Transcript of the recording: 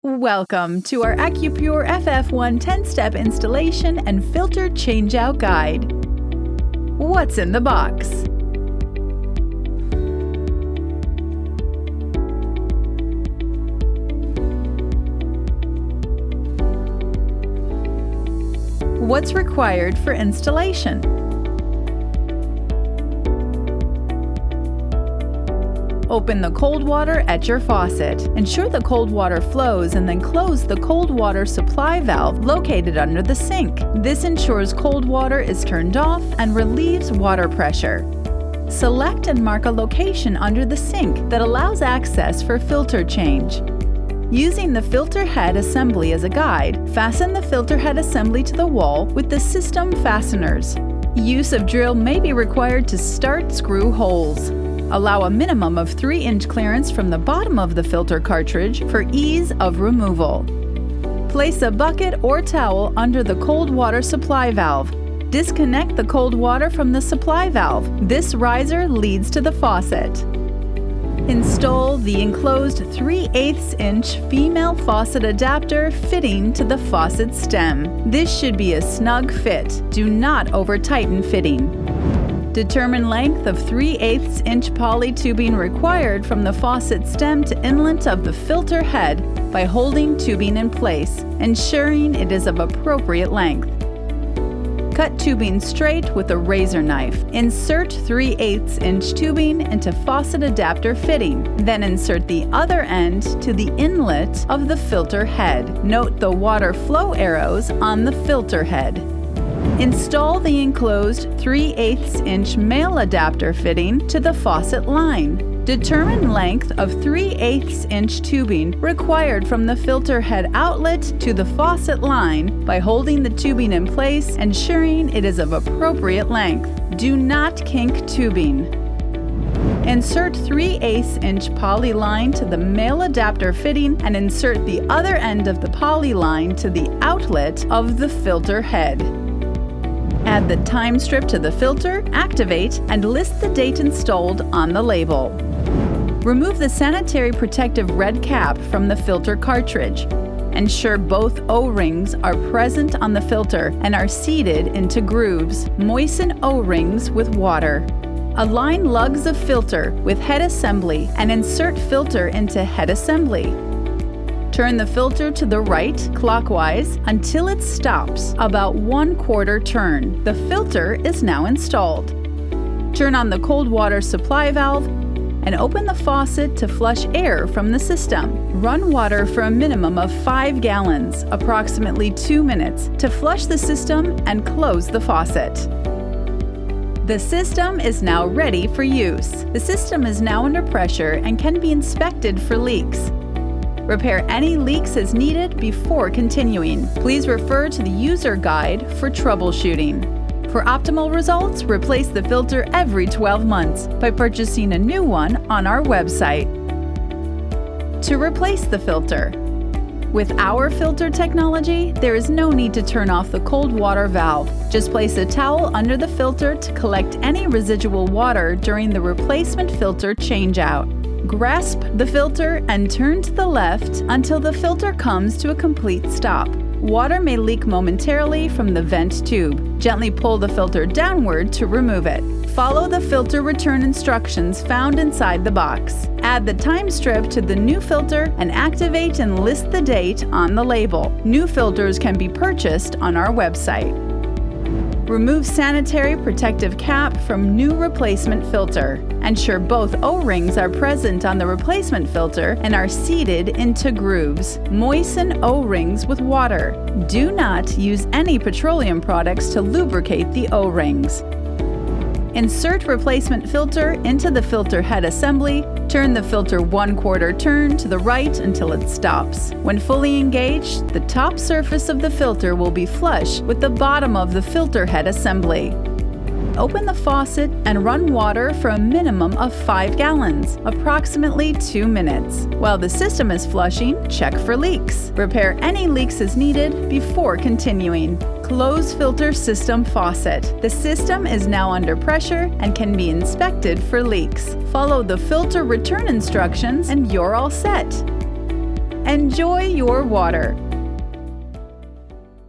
Welcome to our AccuPure FF1 10-step installation and filter changeout guide. What's in the box? What's required for installation? Open the cold water at your faucet. Ensure the cold water flows and then close the cold water supply valve located under the sink. This ensures cold water is turned off and relieves water pressure. Select and mark a location under the sink that allows access for filter change. Using the filter head assembly as a guide, fasten the filter head assembly to the wall with the system fasteners. Use of drill may be required to start screw holes. Allow a minimum of 3-inch clearance from the bottom of the filter cartridge for ease of removal. Place a bucket or towel under the cold water supply valve. Disconnect the cold water from the supply valve. This riser leads to the faucet. Install the enclosed 3/8-inch female faucet adapter fitting to the faucet stem. This should be a snug fit. Do not over-tighten fitting. Determine length of 3/8-inch poly tubing required from the faucet stem to inlet of the filter head by holding tubing in place, ensuring it is of appropriate length. Cut tubing straight with a razor knife. Insert 3/8-inch tubing into faucet adapter fitting, then insert the other end to the inlet of the filter head. Note the water flow arrows on the filter head. Install the enclosed 3/8-inch male adapter fitting to the faucet line. Determine length of 3/8-inch tubing required from the filter head outlet to the faucet line by holding the tubing in place, ensuring it is of appropriate length. Do not kink tubing. Insert 3/8-inch poly line to the male adapter fitting and insert the other end of the poly line to the outlet of the filter head. Add the time strip to the filter, activate, and list the date installed on the label. Remove the sanitary protective red cap from the filter cartridge. Ensure both O-rings are present on the filter and are seated into grooves. Moisten O-rings with water. Align lugs of filter with head assembly and insert filter into head assembly. Turn the filter to the right, clockwise, until it stops about 1/4 turn. The filter is now installed. Turn on the cold water supply valve and open the faucet to flush air from the system. Run water for a minimum of 5 gallons, approximately 2 minutes, to flush the system and close the faucet. The system is now ready for use. The system is now under pressure and can be inspected for leaks. Repair any leaks as needed before continuing. Please refer to the user guide for troubleshooting. For optimal results, replace the filter every 12 months by purchasing a new one on our website. To replace the filter. With our filter technology, there is no need to turn off the cold water valve. Just place a towel under the filter to collect any residual water during the replacement filter changeout. Grasp the filter and turn to the left until the filter comes to a complete stop. Water may leak momentarily from the vent tube. Gently pull the filter downward to remove it. Follow the filter return instructions found inside the box. Add the time strip to the new filter and activate and list the date on the label. New filters can be purchased on our website. Remove sanitary protective cap from new replacement filter. Ensure both O-rings are present on the replacement filter and are seated into grooves. Moisten O-rings with water. Do not use any petroleum products to lubricate the O-rings. Insert replacement filter into the filter head assembly. Turn the filter 1/4 turn to the right until it stops. When fully engaged, the top surface of the filter will be flush with the bottom of the filter head assembly. Open the faucet and run water for a minimum of 5 gallons, approximately 2 minutes. While the system is flushing, check for leaks. Repair any leaks as needed before continuing. Close filter system faucet. The system is now under pressure and can be inspected for leaks. Follow the filter return instructions and you're all set. Enjoy your water.